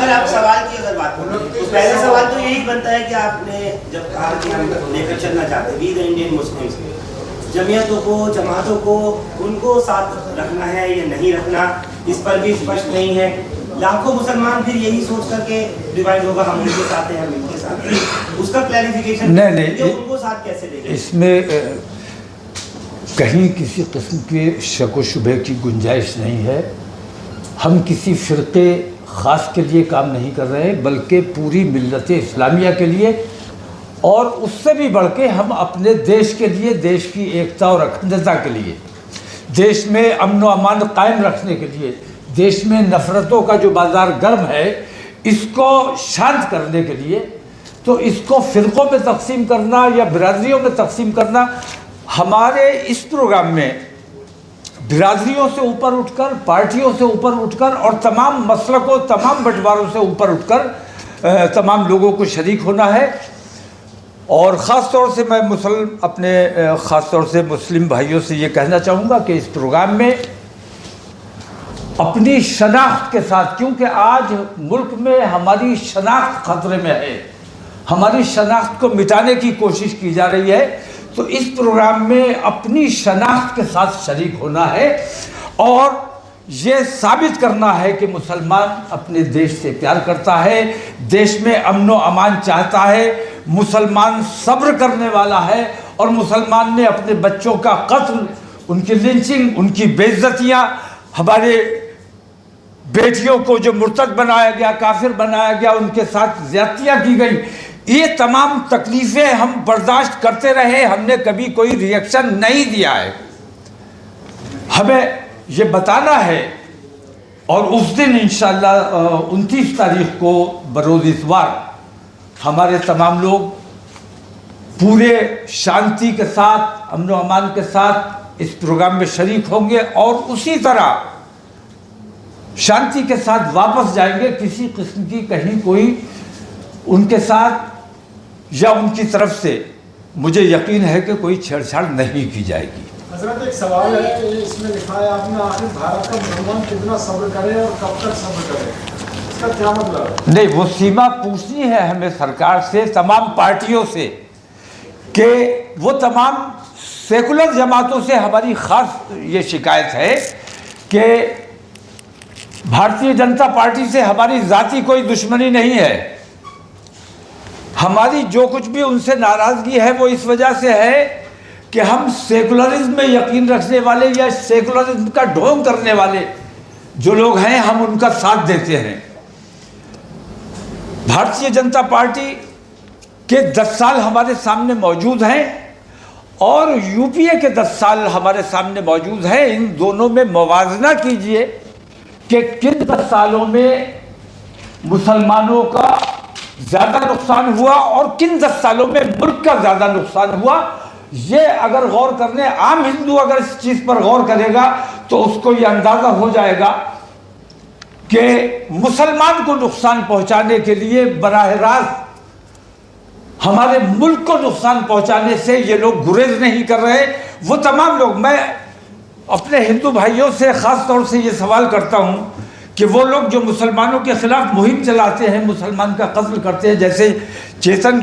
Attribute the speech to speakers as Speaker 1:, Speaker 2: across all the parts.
Speaker 1: अगर आप सवाल की अगर बात करें तो पहला सवाल तो यही बनता है कि आपने जब कहा कि हम लेकर चलना चाहते हैं वी द इंडियन मुस्लिम्स, जमीयतों को, जमातों को, उनको साथ रखना है या नहीं रखना, इस पर भी स्पष्ट नहीं है। लाखों मुसलमान फिर यही सोच करके डिवाइड होगा, हम उनके साथ हैं, हम इनके साथ हैं। उसका क्लैरिफिकेशन नहीं, उनको साथ कैसे देंगे?
Speaker 2: इसमें कहीं किसी किस्म के शक व शुबे की गुंजाइश नहीं है। हम किसी फ़िरक़े ख़ास के लिए काम नहीं कर रहे हैं, बल्कि पूरी मिल्लत इस्लामिया के लिए, और उससे भी बढ़ के हम अपने देश के लिए, देश की एकता और अखंडता के लिए, देश में अमन व अमान कायम रखने के लिए, देश में नफ़रतों का जो बाज़ार गर्म है इसको शांत करने के लिए। तो इसको फ़िरक़ों में तकसीम करना या बिरादरियों में तकसीम करना, हमारे इस प्रोग्राम में बिरादरियों से ऊपर उठकर, पार्टियों से ऊपर उठकर और तमाम मसलकों, तमाम बंटवारों से ऊपर उठकर तमाम लोगों को शरीक होना है। और ख़ास तौर से मैं अपने ख़ास तौर से मुस्लिम भाइयों से ये कहना चाहूँगा कि इस प्रोग्राम में अपनी शनाख्त के साथ, क्योंकि आज मुल्क में हमारी शनाख्त ख़तरे में है, हमारी शनाख्त को मिटाने की कोशिश की जा रही है, तो इस प्रोग्राम में अपनी शनाख्त के साथ शरीक होना है और ये साबित करना है कि मुसलमान अपने देश से प्यार करता है, देश में अमन व अमान चाहता है, मुसलमान सब्र करने वाला है, और मुसलमान ने अपने बच्चों का कत्ल, उनकी लिंचिंग, उनकी बेइज्जतियाँ, हमारे बेटियों को जो मुर्तद बनाया गया, काफिर बनाया गया, उनके साथ ज़्यादतियाँ की गई, ये तमाम तकलीफ़ें हम बर्दाश्त करते रहे, हमने कभी कोई रिएक्शन नहीं दिया है। हमें ये बताना है, और उस दिन इंशाअल्लाह 29 तारीख को बरोज़ इतवार हमारे तमाम लोग पूरे शांति के साथ, अमन व अमान के साथ इस प्रोग्राम में शरीक होंगे और उसी तरह शांति के साथ वापस जाएंगे। किसी किस्म की कहीं कोई उनके साथ या उनकी तरफ से मुझे यकीन है कि कोई छेड़छाड़ नहीं की जाएगी।
Speaker 3: हज़रत, एक सवाल है, इसमें लिखा है आपने, आखिर भारत का मुसलमान कितना सब्र करे और कब तक सब्र करे, इसका क्या मतलब है?
Speaker 2: नहीं, वो सीमा पूछनी है हमें सरकार से, तमाम पार्टियों से, कि वो तमाम सेकुलर जमातों से हमारी ख़ास ये शिकायत है कि भारतीय जनता पार्टी से हमारी ज़ाती कोई दुश्मनी नहीं है। हमारी जो कुछ भी उनसे नाराज़गी है वो इस वजह से है कि हम सेकुलरिज्म में यकीन रखने वाले या सेकुलरिज्म का ढोंग करने वाले जो लोग हैं, हम उनका साथ देते हैं। भारतीय जनता पार्टी के 10 साल हमारे सामने मौजूद हैं और यूपीए के 10 साल हमारे सामने मौजूद हैं। इन दोनों में मुवाजना कीजिए कि किन 10 सालों में मुसलमानों का ज़्यादा नुकसान हुआ और किन 10 सालों में मुल्क का ज़्यादा नुकसान हुआ। ये अगर गौर करने, आम हिंदू अगर इस चीज़ पर गौर करेगा तो उसको ये अंदाज़ा हो जाएगा कि मुसलमान को नुकसान पहुंचाने के लिए बराह रास्त हमारे मुल्क को नुकसान पहुंचाने से ये लोग गुरेज नहीं कर रहे। वो तमाम लोग, मैं अपने हिंदू भाइयों से ख़ास तौर से ये सवाल करता हूँ कि वो लोग जो मुसलमानों के ख़िलाफ़ मुहिम चलाते हैं, मुसलमान का कत्ल करते हैं, जैसे चेतन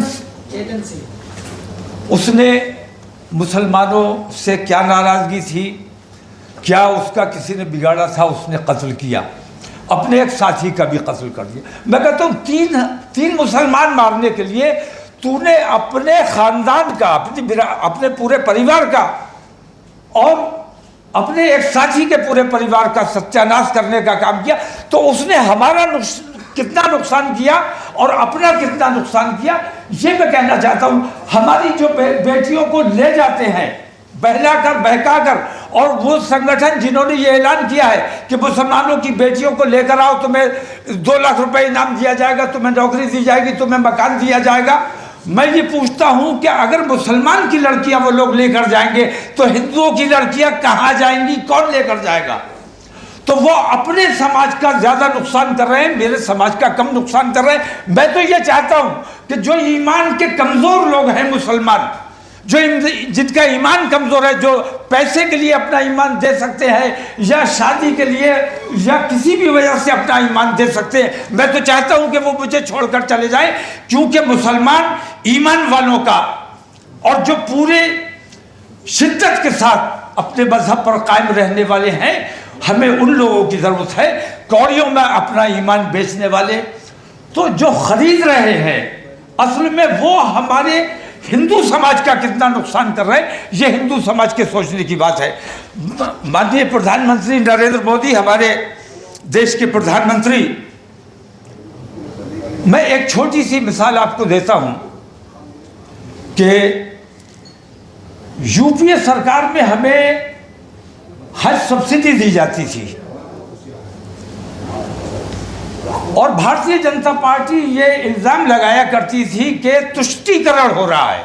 Speaker 2: सिंह, उसने मुसलमानों से क्या नाराज़गी थी, क्या उसका किसी ने बिगाड़ा था, उसने कत्ल किया, अपने एक साथी का भी कत्ल कर दिया। मैं कहता हूँ तीन मुसलमान मारने के लिए तूने अपने ख़ानदान का, अपने पूरे परिवार का और अपने एक साथी के पूरे परिवार का सत्यानाश करने का काम किया, तो उसने हमारा कितना नुकसान किया और अपना कितना नुकसान किया, ये मैं कहना चाहता हूँ। हमारी जो बेटियों को ले जाते हैं बहलाकर बहकाकर, और वो संगठन जिन्होंने ये ऐलान किया है कि मुसलमानों की बेटियों को लेकर आओ, तुम्हें 2 लाख रुपए इनाम दिया जाएगा, तुम्हें नौकरी दी जाएगी, तुम्हें मकान दिया जाएगा। मैं ये पूछता हूँ कि अगर मुसलमान की लड़कियां वो लोग लेकर जाएंगे तो हिंदुओं की लड़कियां कहाँ जाएंगी, कौन लेकर जाएगा? तो वो अपने समाज का ज़्यादा नुकसान कर रहे हैं, मेरे समाज का कम नुकसान कर रहे हैं। मैं तो ये चाहता हूँ कि जो ईमान के कमज़ोर लोग हैं मुसलमान, जो जिनका ईमान कमज़ोर है, जो पैसे के लिए अपना ईमान दे सकते हैं या शादी के लिए या किसी भी वजह से अपना ईमान दे सकते हैं, मैं तो चाहता हूं कि वो मुझे छोड़कर चले जाए, क्योंकि मुसलमान ईमान वालों का और जो पूरे शिद्दत के साथ अपने मजहब पर कायम रहने वाले हैं, हमें उन लोगों की ज़रूरत है। कौड़ियों में अपना ईमान बेचने वाले तो जो खरीद रहे हैं, असल में वो हमारे हिंदू समाज का कितना नुकसान कर रहे हैं, ये हिंदू समाज के सोचने की बात है। माननीय प्रधानमंत्री नरेंद्र मोदी, हमारे देश के प्रधानमंत्री, मैं एक छोटी सी मिसाल आपको देता हूं कि यूपीए सरकार में हमें हज सब्सिडी दी जाती थी और भारतीय जनता पार्टी ये इल्जाम लगाया करती थी कि तुष्टीकरण हो रहा है।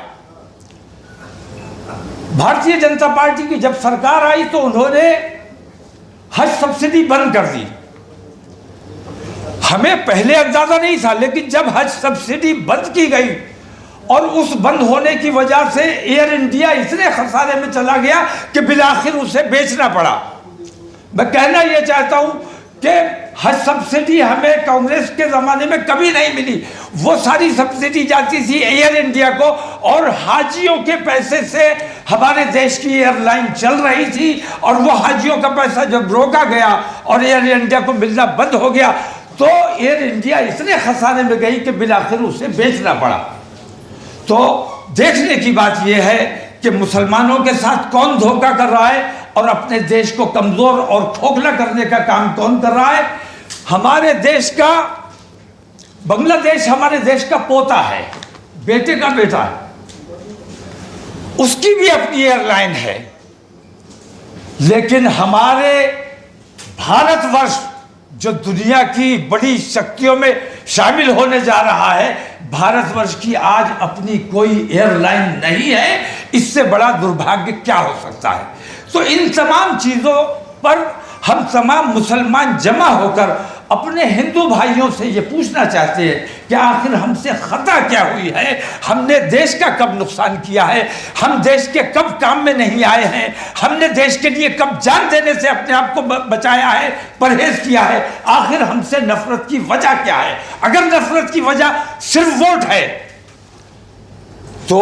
Speaker 2: भारतीय जनता पार्टी की जब सरकार आई तो उन्होंने हज सब्सिडी बंद कर दी। हमें पहले अंदाजा नहीं था, लेकिन जब हज सब्सिडी बंद की गई और उस बंद होने की वजह से एयर इंडिया इतने खसारे में चला गया कि बिलाखिर उसे बेचना पड़ा। मैं कहना यह चाहता हूं कि हज सब्सिडी हमें कांग्रेस के ज़माने में कभी नहीं मिली। वो सारी सब्सिडी जाती थी एयर इंडिया को और हाजियों के पैसे से हमारे देश की एयरलाइन चल रही थी, और वो हाजियों का पैसा जब रोका गया और एयर इंडिया को मिलना बंद हो गया तो एयर इंडिया इतने खसारे में गई कि बिलाखिर उसे बेचना पड़ा। तो देखने की बात यह है कि मुसलमानों के साथ कौन धोखा कर रहा है और अपने देश को कमज़ोर और खोखला करने का काम कौन कर रहा है। हमारे देश का बांग्लादेश हमारे देश का पोता है, बेटे का बेटा है, उसकी भी अपनी एयरलाइन है, लेकिन हमारे भारतवर्ष जो दुनिया की बड़ी शक्तियों में शामिल होने जा रहा है, भारतवर्ष की आज अपनी कोई एयरलाइन नहीं है। इससे बड़ा दुर्भाग्य क्या हो सकता है। तो इन तमाम चीज़ों पर हम तमाम मुसलमान जमा होकर अपने हिंदू भाइयों से ये पूछना चाहते हैं कि आखिर हमसे खता क्या हुई है, हमने देश का कब नुकसान किया है, हम देश के कब काम में नहीं आए हैं, हमने देश के लिए कब जान देने से अपने आप को बचाया है, परहेज किया है। आखिर हमसे नफरत की वजह क्या है। अगर नफरत की वजह सिर्फ वोट है तो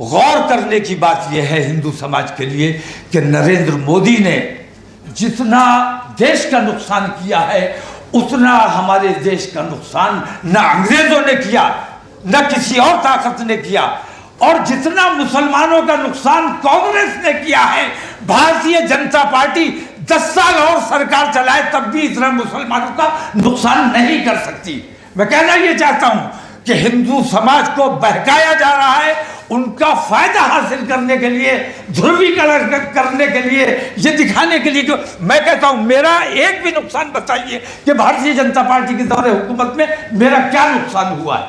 Speaker 2: गौर करने की बात यह है हिंदू समाज के लिए कि नरेंद्र मोदी ने जितना देश का नुकसान किया है उतना हमारे देश का नुकसान न अंग्रेजों ने किया न किसी और ताकत ने किया, और जितना मुसलमानों का नुकसान कांग्रेस ने किया है, भारतीय जनता पार्टी 10 साल और सरकार चलाए तब भी इतना मुसलमानों का नुकसान नहीं कर सकती। मैं कहना यह चाहता हूं कि हिंदू समाज को बहकाया जा रहा है, उनका फायदा हासिल करने के लिए, ध्रुवीकरण करने के लिए, ये दिखाने के लिए कि मैं कहता हूं मेरा एक भी नुकसान बताइए कि भारतीय जनता पार्टी के दौरे हुकूमत में मेरा क्या नुकसान हुआ है,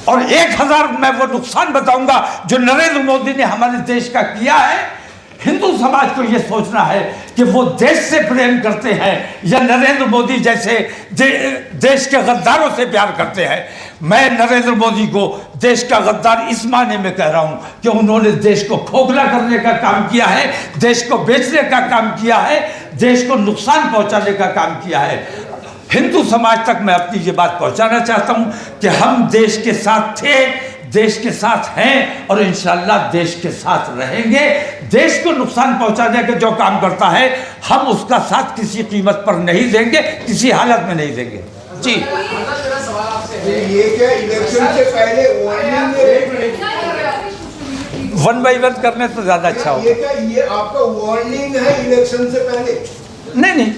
Speaker 2: और 1000 मैं वो नुकसान बताऊंगा जो नरेंद्र मोदी ने हमारे देश का किया है। हिंदू समाज को यह सोचना है कि वो देश से प्रेम करते हैं या नरेंद्र मोदी जैसे देश के गद्दारों से प्यार करते हैं। मैं नरेंद्र मोदी को देश का गद्दार इस माने में कह रहा हूं कि उन्होंने देश को खोखला करने का काम किया है, देश को बेचने का काम किया है, देश को नुकसान पहुंचाने का काम किया है। हिंदू समाज तक मैं अपनी ये बात पहुंचाना चाहता हूं कि हम देश के साथ थे, देश के साथ हैं और इंशाअल्लाह देश के साथ रहेंगे। देश को नुकसान पहुंचाने का जो काम करता है हम उसका साथ किसी कीमत पर नहीं देंगे, किसी हालत में नहीं देंगे। जी
Speaker 4: ये क्या इलेक्शन से पहले
Speaker 2: वन बाई वन करने तो ज्यादा अच्छा होगा।
Speaker 4: ये क्या ये आपका वार्निंग है इलेक्शन से पहले?
Speaker 2: नहीं,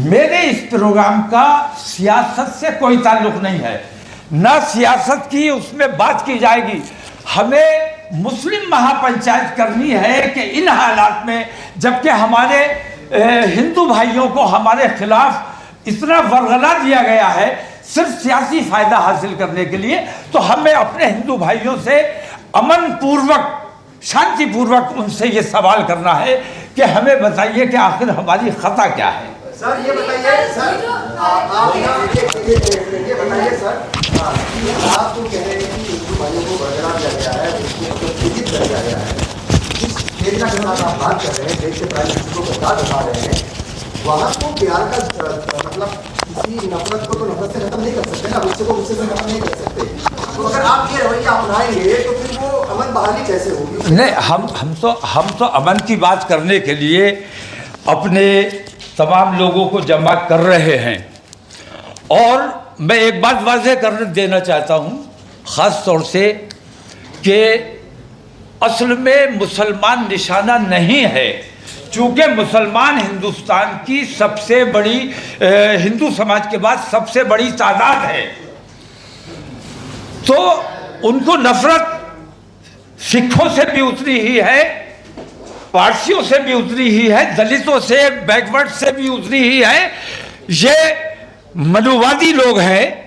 Speaker 2: मेरे इस प्रोग्राम का सियासत से कोई ताल्लुक नहीं है, ना सियासत की उसमें बात की जाएगी। हमें मुस्लिम महापंचायत करनी है कि इन हालात में जबकि हमारे हिंदू भाइयों को हमारे खिलाफ इतना वरगला दिया गया है सिर्फ सियासी फायदा हासिल करने के लिए, तो हमें अपने हिंदू भाइयों से अमन पूर्वक, शांति पूर्वक उनसे ये सवाल करना है कि हमें बताइए कि आखिर हमारी खता क्या है।
Speaker 4: सर ये बताइए सर, आप ये बताइए सर, आप तो कह रहे हैं कि
Speaker 5: भाइयों को बरकरार दिया गया है, उसको उत्तेजित कर दिया गया है। जिस चेतना के साथ आप बात कर रहे हैं, देश के प्राइम मिनिस्टर को बता दिखा रहे हैं, वहाँ को प्यार का मतलब किसी नफरत को तो नफरत से खत्म नहीं कर सकते ना, गुस्से को गुस्से से खत्म नहीं कर सकते। तो अगर आप ये रवैया अपनाएंगे तो फिर वो अमन बहाली कैसे होगी?
Speaker 2: नहीं, हम तो अमन की बात करने के लिए अपने तमाम लोगों को जमा कर रहे हैं। और मैं एक बात वाज़ेह कर देना चाहता हूँ ख़ास तौर से कि असल में मुसलमान निशाना नहीं है, चूँकि मुसलमान हिंदुस्तान की सबसे बड़ी हिंदू समाज के बाद सबसे बड़ी तादाद है, तो उनको नफरत सिखों से भी उतनी ही है, पारसियों से भी उतनी ही है, दलितों से, बैकवर्ड से भी उतनी ही है। ये मनुवादी लोग हैं।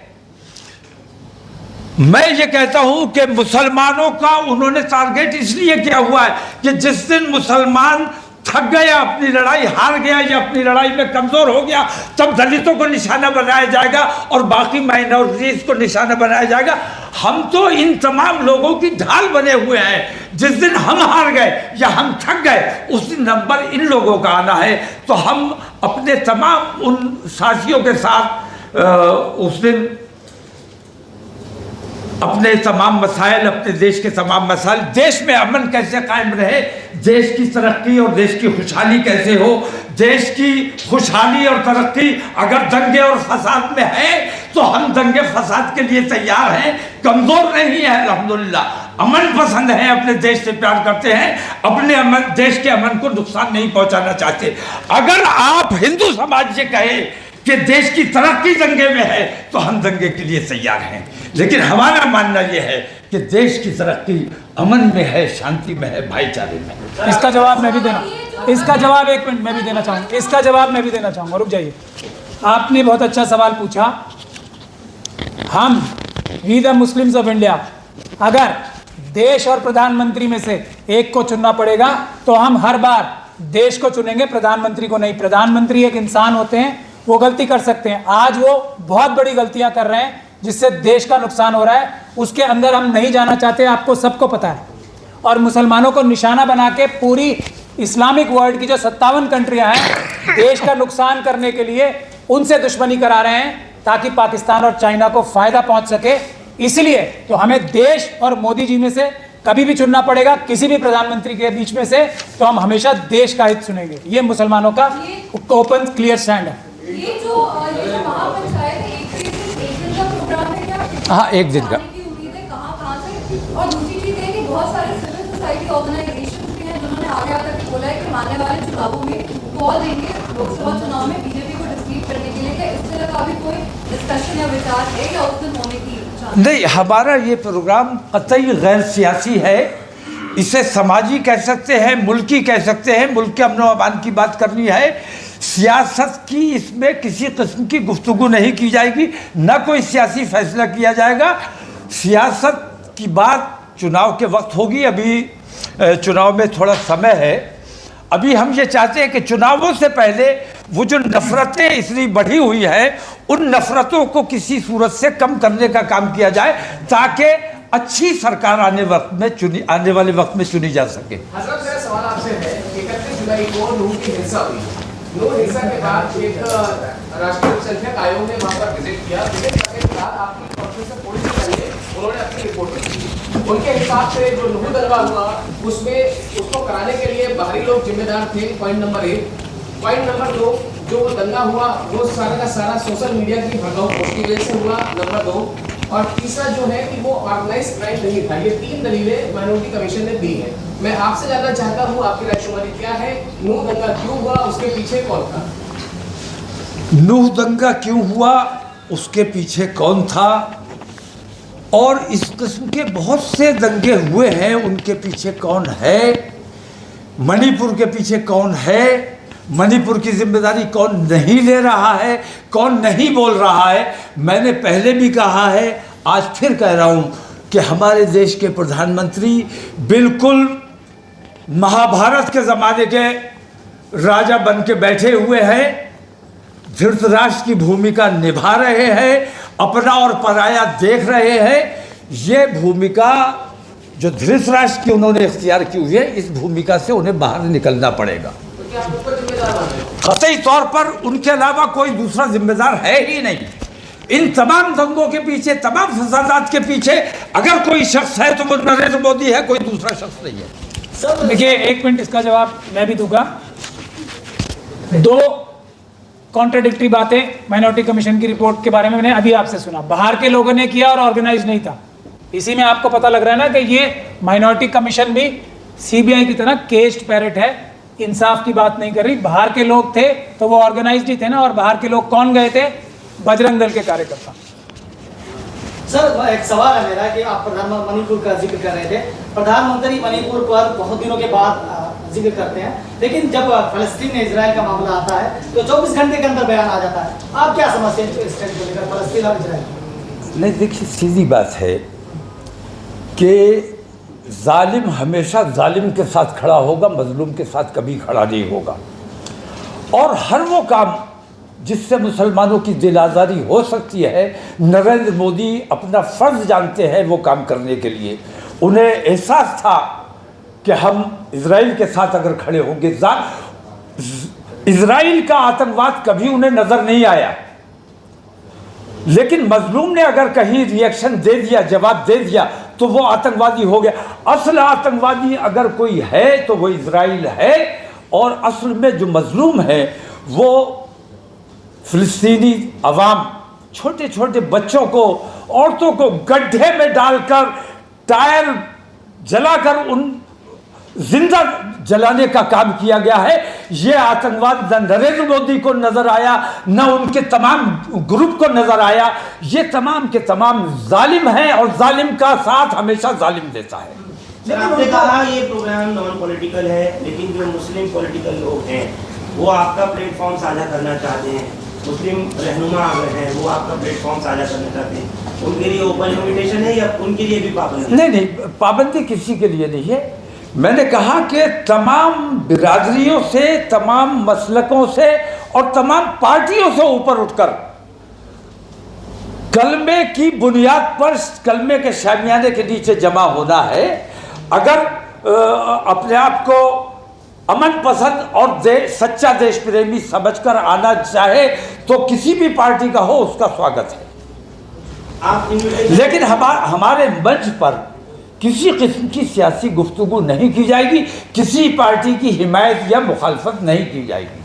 Speaker 2: मैं ये कहता हूं कि मुसलमानों का उन्होंने टारगेट इसलिए किया हुआ है कि जिस दिन मुसलमान थक गया, अपनी लड़ाई हार गया या अपनी लड़ाई में कमजोर हो गया, तब दलितों को निशाना बनाया जाएगा और बाकी माइनॉरिटीज को निशाना बनाया जाएगा। हम तो इन तमाम लोगों की ढाल बने हुए हैं। जिस दिन हम हार गए या हम थक गए, उस दिन नंबर इन लोगों का आना है। तो हम अपने तमाम उन साथियों के साथ उस दिन अपने तमाम मसाइल, अपने देश के तमाम मसाइल, देश में अमन कैसे कायम रहे, देश की तरक्की और देश की खुशहाली कैसे हो, देश की खुशहाली और तरक्की अगर दंगे और फसाद में है तो हम दंगे फसाद के लिए तैयार हैं, कमज़ोर नहीं है। अल्हम्दुलिल्लाह अमन पसंद है, अपने देश से प्यार करते हैं, अपने अमन, देश के अमन को नुकसान नहीं पहुंचाना चाहते। अगर आप हिंदू समाज से कहे कि देश की तरक्की दंगे में है तो हम दंगे के लिए तैयार हैं, लेकिन हमारा मानना यह है कि देश की तरक्की अमन में है, शांति में है, भाईचारे में।
Speaker 6: इसका जवाब मैं भी देना, इसका जवाब एक मिनट मैं भी देना चाहूँगा, इसका जवाब मैं भी देना चाहूँगा। रुक जाइए, आपने बहुत अच्छा सवाल पूछा। हम we the Muslims of India, अगर देश और प्रधानमंत्री में से एक को चुनना पड़ेगा तो हम हर बार देश को चुनेंगे, प्रधानमंत्री को नहीं। प्रधानमंत्री एक इंसान होते हैं, वो गलती कर सकते हैं। आज वो बहुत बड़ी गलतियां कर रहे हैं जिससे देश का नुकसान हो रहा है, उसके अंदर हम नहीं जाना चाहते, आपको सबको पता है। और मुसलमानों को निशाना बना के पूरी इस्लामिक वर्ल्ड की जो 57 कंट्रियां हैं, देश का नुकसान करने के लिए उनसे दुश्मनी करा रहे हैं ताकि पाकिस्तान और चाइना को फायदा पहुंच सके। इसलिए तो हमें देश और मोदी जी में से कभी भी चुनना पड़ेगा, किसी भी प्रधानमंत्री के बीच में से, तो हम हमेशा देश का हित चुनेंगे। ये मुसलमानों का ओपन क्लियर स्टैंड है।
Speaker 7: ये जो महापंचायत है, एक दिन का प्रोग्राम है क्या?
Speaker 2: हाँ, एक दिन का।
Speaker 7: उम्मीद है कहाँ से? और दूसरी चीज है कि बहुत सारे सिविल सोसाइटी ऑर्गेनाइजेशन भी हैं जिन्होंने आगे आकर बोला है कि आने वाले चुनावों में कॉल देंगे लोकसभा चुनाव में बीजेपी को डिफीट करने के लिए। क्या इस तरह का भी कोई डिस्कशन या विचार है या उस दिन होने की?
Speaker 2: नहीं, हमारा ये प्रोग्राम कतई गैर सियासी है। इसे समाजी कह सकते हैं, मुल्की कह सकते हैं, मुल्क के अमन व अमान की बात करनी है। सियासत की इसमें किसी किस्म की गुफ्तगू नहीं की जाएगी, न कोई सियासी फैसला किया जाएगा। सियासत की बात चुनाव के वक्त होगी। अभी चुनाव में थोड़ा समय है। अभी हम ये चाहते हैं कि चुनावों से पहले वो जो नफरतें इतनी बढ़ी हुई हैं, उन नफरतों को किसी सूरत से कम करने का काम किया जाए ताकि अच्छी सरकार आने वाले वक्त में चुनी जा सके।
Speaker 8: हजरत, मेरा सवाल आपसे है, 31 जुलाई को नूह की हिंसा हुई। नूह हिंसा के बाद एक राष्ट्रीय अल्पसंख्यक आयोग ने वहां पर विजिट किया। विजिट करने के बाद आपकी कॉन्फ्रेंस से थोड़ी सी पहले उन्होंने अपनी रिपोर्ट दी। उनके हिसाब से जो नूह दंगा हुआ उसमें उसको कराने के लिए बाहरी लोग जिम्मेदार थे, पॉइंट नंबर 1। पॉइंट नंबर 2, जो दंगा हुआ वो सारा का सारा सोशल मीडिया की भड़काऊ पोस्ट की वजह से हुआ, नंबर 2। और तीसरा जो है कि वो ऑर्गेनाइज्ड क्राइम नहीं था। ये 3 दलीलें माइनॉरिटी कमीशन ने दी है। मैं आपसे जानना चाहता हूँ, आपकी रायशुमारी क्या है? नूह दंगा क्यों हुआ, उसके पीछे कौन था?
Speaker 2: नूह दंगा क्यों हुआ, उसके पीछे कौन था, और इस किस्म के बहुत से दंगे हुए हैं, उनके पीछे कौन है, मणिपुर के पीछे कौन है, मणिपुर की जिम्मेदारी कौन नहीं ले रहा है, कौन नहीं बोल रहा है। मैंने पहले भी कहा है, आज फिर कह रहा हूँ कि हमारे देश के प्रधानमंत्री बिल्कुल महाभारत के ज़माने के राजा बन के बैठे हुए हैं, धृतराष्ट्र की भूमिका निभा रहे हैं, अपना और पराया देख रहे हैं। ये भूमिका जो धृतराष्ट्र की उन्होंने इख्तियार की हुई है, इस भूमिका से उन्हें बाहर निकलना पड़ेगा। कतई तौर पर उनके अलावा कोई दूसरा जिम्मेदार है ही नहीं। इन तमाम दंगों के पीछे, तमाम फसादात के पीछे अगर कोई शख्स है तो वो नरेंद्र मोदी है, कोई दूसरा शख्स नहीं है।
Speaker 6: देखिए, एक मिनट, इसका जवाब मैं भी दूंगा। दो कॉन्ट्राडिक्टरी बातें माइनॉरिटी कमीशन की रिपोर्ट के बारे में मैंने अभी आपसे सुना। बाहर के लोगों ने किया और ऑर्गेनाइज नहीं था। इसी में आपको पता लग रहा है ना कि ये माइनॉरिटी कमीशन भी सीबीआई की तरह केस्ड पैरेट है, इंसाफ की बात नहीं कर रही। बाहर के लोग थे तो वो ऑर्गेनाइज्ड ही थे ना। और बाहर के लोग कौन गए थे? बजरंग दल के कार्यकर्ता।
Speaker 9: सर, एक सवाल है मेरा कि आप प्रधानमंत्री मणिपुर का जिक्र कर रहे थे। प्रधानमंत्री मणिपुर पर बहुत दिनों के बाद जिक्र करते हैं, लेकिन जब फलस्तीन इजराइल का मामला आता है तो 24 घंटे के अंदर बयान आ जाता है। आप क्या समझते हैं इस स्टेट को लेकर, फलस्तीन और इजराइल?
Speaker 2: नहीं, देखिए, सीधी बात है कि जालिम हमेशा जालिम के साथ खड़ा होगा, मजलूम के साथ कभी खड़ा नहीं होगा। और हर वो काम जिससे मुसलमानों की दिल आज़ारी हो सकती है, नरेंद्र मोदी अपना फ़र्ज़ जानते हैं वो काम करने के लिए। उन्हें एहसास था कि हम इजराइल के साथ अगर खड़े होंगे, इजराइल का आतंकवाद कभी उन्हें नज़र नहीं आया, लेकिन मजलूम ने अगर कहीं रिएक्शन दे दिया, जवाब दे दिया, तो वो आतंकवादी हो गया। असल आतंकवादी अगर कोई है तो वो इजराइल है, और असल में जो मजलूम है वो फिलिस्तीनी अवाम, छोटे छोटे बच्चों को, औरतों को गड्ढे में डालकर, टायर जलाकर उन जिंदा जलाने का काम किया गया है। ये आतंकवाद न नरेंद्र मोदी को नजर आया, न उनके तमाम ग्रुप को नजर आया। ये तमाम के तमाम जालिम हैं और जालिम का साथ हमेशा जालिम देता है।
Speaker 1: सर, आपने कहा ये प्रोग्राम नॉन पॉलिटिकल है, लेकिन जो मुस्लिम पॉलिटिकल लोग हैं वो आपका प्लेटफॉर्म साझा करना चाहते हैं। मुस्लिम रहनुमा अगर हैं वो आपका प्लेटफॉर्म साझा करना चाहते हैं, उनके लिए ओपन इन्विटेशन है या उनके लिए भी पाबंदी?
Speaker 2: नहीं, पाबंदी किसी के लिए नहीं है। मैंने कहा कि तमाम बिरादरियों से, तमाम मसलकों से और तमाम पार्टियों से ऊपर उठकर कलमे की बुनियाद पर, कलमे के शामियाने के नीचे जमा होना है। अगर अपने आप को अमन पसंद और सच्चा देश प्रेमी समझकर आना चाहे तो किसी भी पार्टी का हो, उसका स्वागत है। लेकिन हमारे मंच पर किसी किस्म की सियासी गुफ्तगू नहीं की जाएगी, किसी पार्टी की हिमायत या मुखालफत नहीं की जाएगी।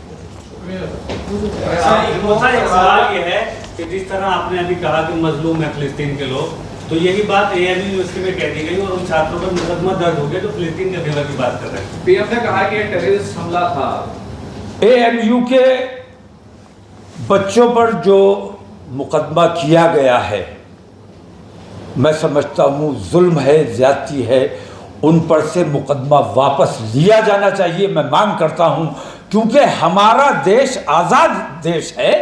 Speaker 10: सवाल ये है कि जिस तरह आपने अभी कहा कि मजलूम है फिलिस्तीन के लोग, तो यही बात AMU यूनिवर्सिटी में कह दी गई और उन छात्रों पर मुकदमा दर्ज हो गया जो फिलिस्तीन के फेवर की बात कर रहे हैं।
Speaker 8: पीएम ने कहा कि टेररिस्ट हमला था।
Speaker 2: AMU के बच्चों पर जो मुकदमा किया गया है, मैं समझता हूँ जुल्म है, ज्यादती है। उन पर से मुकदमा वापस लिया जाना चाहिए, मैं मांग करता हूँ, क्योंकि हमारा देश आज़ाद देश है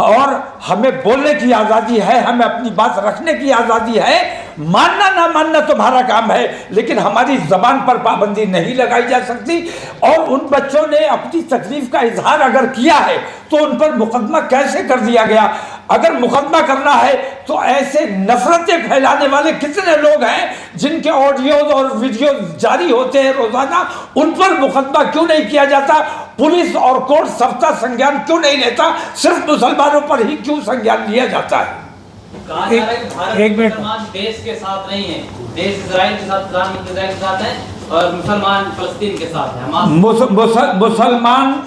Speaker 2: और हमें बोलने की आज़ादी है, हमें अपनी बात रखने की आज़ादी है। मानना ना मानना तुम्हारा काम है, लेकिन हमारी ज़बान पर पाबंदी नहीं लगाई जा सकती। और उन बच्चों ने अपनी तकलीफ का इजहार अगर किया है तो उन पर मुकदमा कैसे कर दिया गया? अगर मुकदमा करना है तो ऐसे नफरतें फैलाने वाले कितने लोग हैं जिनके ऑडियोज और वीडियो जारी होते हैं रोजाना, उन पर मुकदमा क्यों नहीं किया जाता? पुलिस और कोर्ट सबका संज्ञान क्यों नहीं लेता? सिर्फ मुसलमानों पर ही क्यों संज्ञान लिया जाता है?
Speaker 6: एक मिनट,
Speaker 11: देश के साथ नहीं है, देश इजराइल के साथ, प्रधानमंत्री इजराइल के साथ है और मुसलमान फलस्तीन के साथ है।
Speaker 2: मुसलमान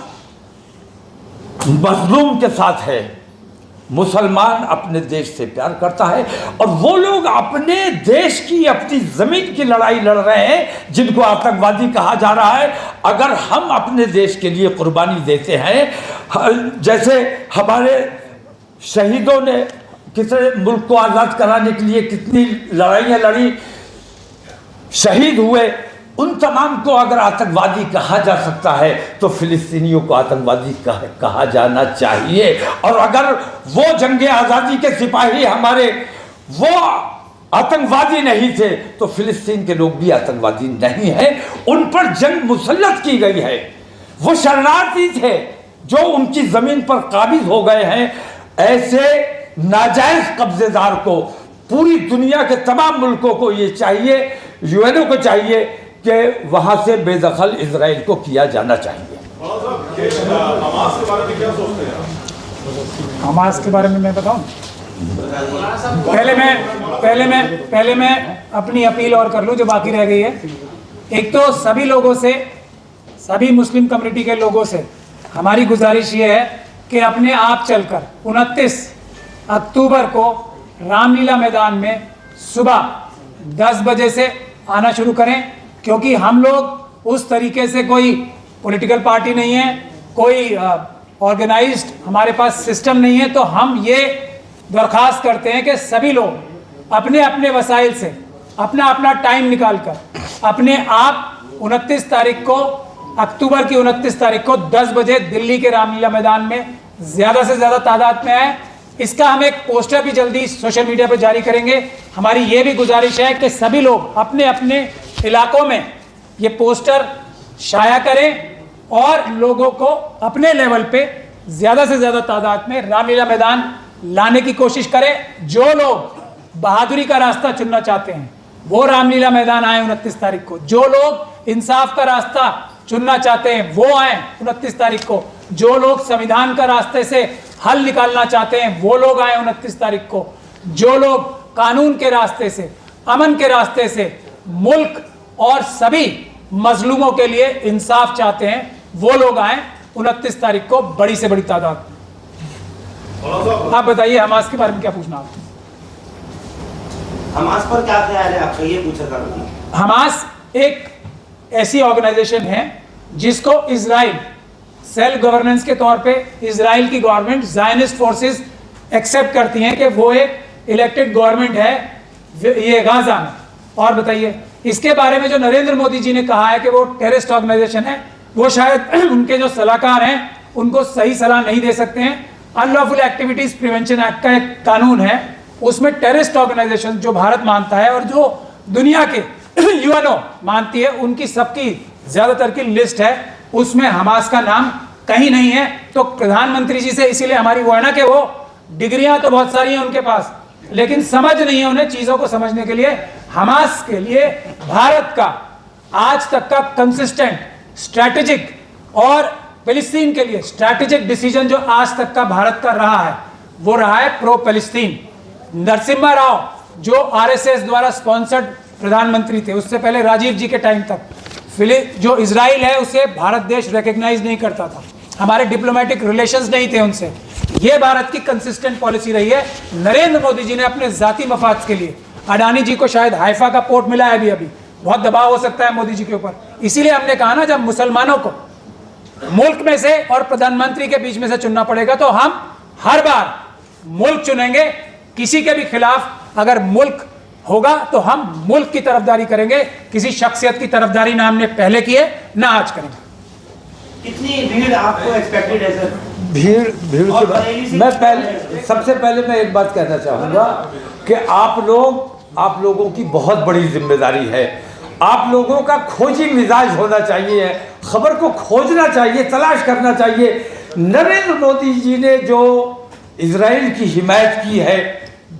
Speaker 2: मजलूम के साथ है। मुसलमान अपने देश से प्यार करता है और वो लोग अपने देश की, अपनी ज़मीन की लड़ाई लड़ रहे हैं जिनको आतंकवादी कहा जा रहा है। अगर हम अपने देश के लिए कुर्बानी देते हैं, जैसे हमारे शहीदों ने कितने मुल्क को आज़ाद कराने के लिए कितनी लड़ाइयाँ लड़ी, शहीद हुए, उन तमाम को अगर आतंकवादी कहा जा सकता है तो फिलिस्तीनियों को आतंकवादी कहा जाना चाहिए। और अगर वो जंगे आज़ादी के सिपाही हमारे वो आतंकवादी नहीं थे तो फिलिस्तीन के लोग भी आतंकवादी नहीं हैं। उन पर जंग मुसल्लत की गई है, वो शरणार्थी थे जो उनकी ज़मीन पर काबिज हो गए हैं। ऐसे नाजायज़ कब्जेदार को पूरी दुनिया के तमाम मुल्कों को ये चाहिए, यूएनओ को चाहिए कि वहाँ से बेदखल इजराइल को किया जाना चाहिए।
Speaker 3: हमास के बारे में क्या सोचते हैं आप?
Speaker 6: हमास के बारे में मैं बताऊं? पहले मैं अपनी अपील और कर लूं जो बाकी रह गई है। एक तो सभी लोगों से, सभी मुस्लिम कम्युनिटी के लोगों से हमारी गुजारिश ये है कि अपने आप चलकर 29 अक्टूबर को रामलीला मैदान में सुबह 10 बजे से आना शुरू करें, क्योंकि हम लोग उस तरीके से कोई पॉलिटिकल पार्टी नहीं है, कोई ऑर्गेनाइज्ड हमारे पास सिस्टम नहीं है। तो हम ये दरख्वास्त करते हैं कि सभी लोग अपने अपने वसाइल से अपना अपना टाइम निकालकर अपने आप 29 तारीख को, अक्टूबर की 29 तारीख को 10 बजे दिल्ली के रामलीला मैदान में ज़्यादा से ज़्यादा तादाद में आए। इसका हम एक पोस्टर भी जल्दी सोशल मीडिया पर जारी करेंगे। हमारी ये भी गुजारिश है कि सभी लोग अपने अपने इलाकों में ये पोस्टर शाया करें और लोगों को अपने लेवल पे ज़्यादा से ज़्यादा तादाद में रामलीला मैदान लाने की कोशिश करें। जो लोग बहादुरी का रास्ता चुनना चाहते हैं वो रामलीला मैदान आए 29 तारीख को। जो लोग इंसाफ का रास्ता चुनना चाहते हैं वो आए 29 तारीख को। जो लोग संविधान का रास्ते से हल निकालना चाहते हैं वो लोग आए 29 तारीख को। जो लोग कानून के रास्ते से, अमन के रास्ते से मुल्क और सभी मजलूमों के लिए इंसाफ चाहते हैं वो लोग आए 29 तारीख को बड़ी से बड़ी तादाद। आप बताइए हमास के बारे में क्या पूछना आपको?
Speaker 1: हमास पर क्या ख्याल है आपका, ये पूछा था।
Speaker 6: हमास एक ऐसी ऑर्गेनाइजेशन है जिसको इजराइल सेल्फ गवर्नेंस के तौर पे इजराइल की गवर्नमेंट ज़ायनिस्ट फोर्सेस एक्सेप्ट करती हैं कि वो एक इलेक्टेड गवर्नमेंट है ये गाजा में। और बताइए इसके बारे में जो नरेंद्र मोदी जी ने कहा है कि वो टेररिस्ट ऑर्गेनाइजेशन है, वो शायद उनके जो सलाहकार हैं उनको सही सलाह नहीं दे सकते हैं। अनलॉफुल एक्टिविटीज प्रिवेंशन एक्ट का एक कानून है, उसमें टेररिस्ट ऑर्गेनाइजेशन जो भारत मानता है और जो दुनिया के यूएनओ मानती है उनकी सबकी ज्यादातर की लिस्ट है, उसमें हमास का नाम कहीं नहीं है। तो प्रधानमंत्री जी से इसीलिए हमारी वो है ना कि वो डिग्रियां तो बहुत सारी हैं उनके पास, लेकिन समझ नहीं है उन्हें चीजों को समझने के लिए। हमास के लिए भारत का आज तक का कंसिस्टेंट स्ट्रैटेजिक और फिलिस्तीन के लिए स्ट्रैटेजिक डिसीजन जो आज तक का भारत का रहा है वो रहा है प्रो फिलिस्तीन। नरसिम्हा राव जो आरएसएस द्वारा स्पॉन्सर्ड प्रधानमंत्री थे, उससे पहले राजीव जी के टाइम तक जो इजराइल है उसे भारत देश रिकग्नाइज नहीं करता था, हमारे डिप्लोमेटिक रिलेशंस नहीं थे उनसे। ये भारत की कंसिस्टेंट पॉलिसी रही है। नरेंद्र मोदी जी ने अपने जाती मफाद के लिए, अडानी जी को शायद हाइफा का पोर्ट मिला है अभी बहुत दबाव हो सकता है मोदी जी के ऊपर, इसीलिए हमने कहा ना जब मुसलमानों को मुल्क में से और प्रधानमंत्री के बीच में से चुनना पड़ेगा तो हम हर बार मुल्क चुनेंगे। किसी के भी खिलाफ अगर मुल्क होगा तो हम मुल्क की तरफदारी करेंगे, किसी शख्सियत की तरफदारी ना हमने पहले की है ना आज करेंगे।
Speaker 1: कितनी भीड़ आपको एक्सपेक्टेड है सर?
Speaker 2: भीड़ के बाद मैं सबसे पहले मैं एक बात कहना चाहूँगा कि आप लोगों की बहुत बड़ी जिम्मेदारी है। आप लोगों का खोजी मिजाज होना चाहिए, खबर को खोजना चाहिए, तलाश करना चाहिए। नरेंद्र मोदी जी ने जो इजराइल की हिमायत की है,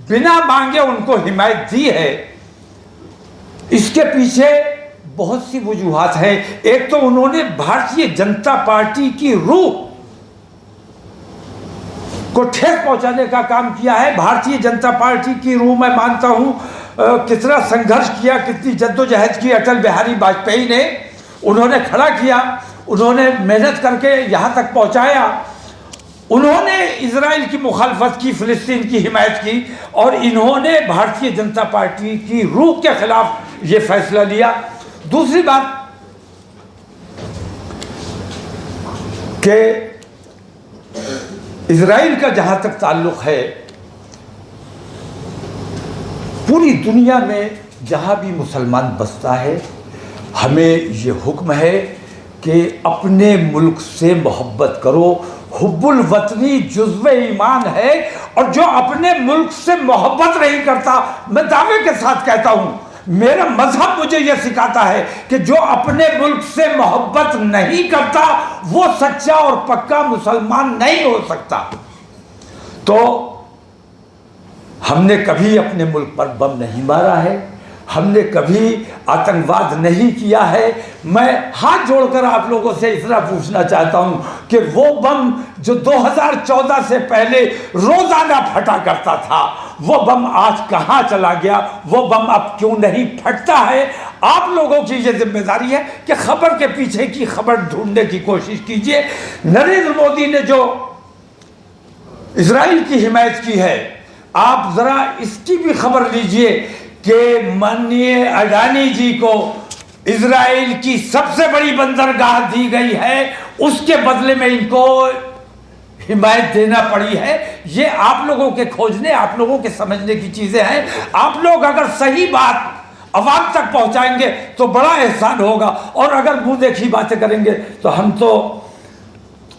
Speaker 2: बिना मांगे उनको हिमायत दी है, इसके पीछे बहुत सी वजूहात हैं। एक तो उन्होंने भारतीय जनता पार्टी की रूह को ठेस पहुंचाने का काम किया है। भारतीय जनता पार्टी की रूह मैं मानता हूं कितना संघर्ष किया, कितनी जद्दोजहद की अटल बिहारी वाजपेयी ने, उन्होंने खड़ा किया, उन्होंने मेहनत करके यहाँ तक पहुँचाया। उन्होंने इजराइल की मुखालफत की, फिलिस्तीन की हिमायत की, और इन्होंने भारतीय जनता पार्टी की रूह के खिलाफ ये फैसला लिया। दूसरी बात कि इजराइल का जहाँ तक ताल्लुक़ है, पूरी दुनिया में जहाँ भी मुसलमान बसता है हमें ये हुक्म है कि अपने मुल्क से मोहब्बत करो। हुब्बुल वतनी जुज़्वे ईमान है, और जो अपने मुल्क से मोहब्बत नहीं करता, मैं दावे के साथ कहता हूँ, मेरा मजहब मुझे यह सिखाता है कि जो अपने मुल्क से मोहब्बत नहीं करता वो सच्चा और पक्का मुसलमान नहीं हो सकता। तो हमने कभी अपने मुल्क पर बम नहीं मारा है, हमने कभी आतंकवाद नहीं किया है। मैं हाथ जोड़कर आप लोगों से इतना पूछना चाहता हूं कि वो बम जो 2014 से पहले रोजाना फटा करता था, वो बम आज कहां चला गया? वो बम अब क्यों नहीं फटता है? आप लोगों की ये जिम्मेदारी है कि खबर के पीछे की खबर ढूंढने की कोशिश कीजिए। नरेंद्र मोदी ने जो इजराइल की हिमायत की है, आप जरा इसकी भी खबर लीजिए कि माननीय अडानी जी को इजराइल की सबसे बड़ी बंदरगाह दी गई है, उसके बदले में इनको हिमायत देना पड़ी है। ये आप लोगों के खोजने, आप लोगों के समझने की चीजें हैं। आप लोग अगर सही बात अवाम तक पहुंचाएंगे तो बड़ा एहसान होगा, और अगर मुंह देखी बातें करेंगे तो हम तो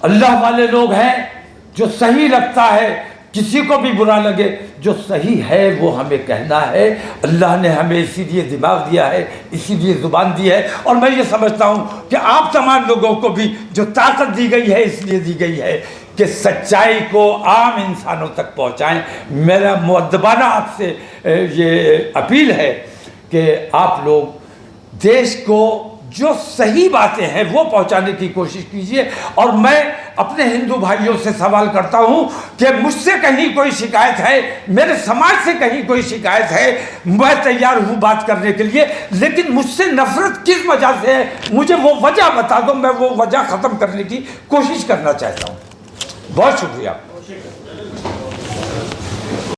Speaker 2: अल्लाह वाले लोग हैं। जो सही लगता है, किसी को भी बुरा लगे, जो सही है वो हमें कहना है। अल्लाह ने हमें इसीलिए दिमाग दिया है, इसीलिए ज़ुबान दी है, और मैं ये समझता हूँ कि आप तमाम लोगों को भी जो ताकत दी गई है इसलिए दी गई है कि सच्चाई को आम इंसानों तक पहुँचाएँ। मेरा मुअद्दबाना आपसे ये अपील है कि आप लोग देश को जो सही बातें हैं वो पहुंचाने की कोशिश कीजिए। और मैं अपने हिंदू भाइयों से सवाल करता हूं कि मुझसे कहीं कोई शिकायत है, मेरे समाज से कहीं कोई शिकायत है, मैं तैयार हूं बात करने के लिए, लेकिन मुझसे नफरत किस वजह से है मुझे वो वजह बता दो, मैं वो वजह ख़त्म करने की कोशिश करना चाहता हूं। बहुत शुक्रिया।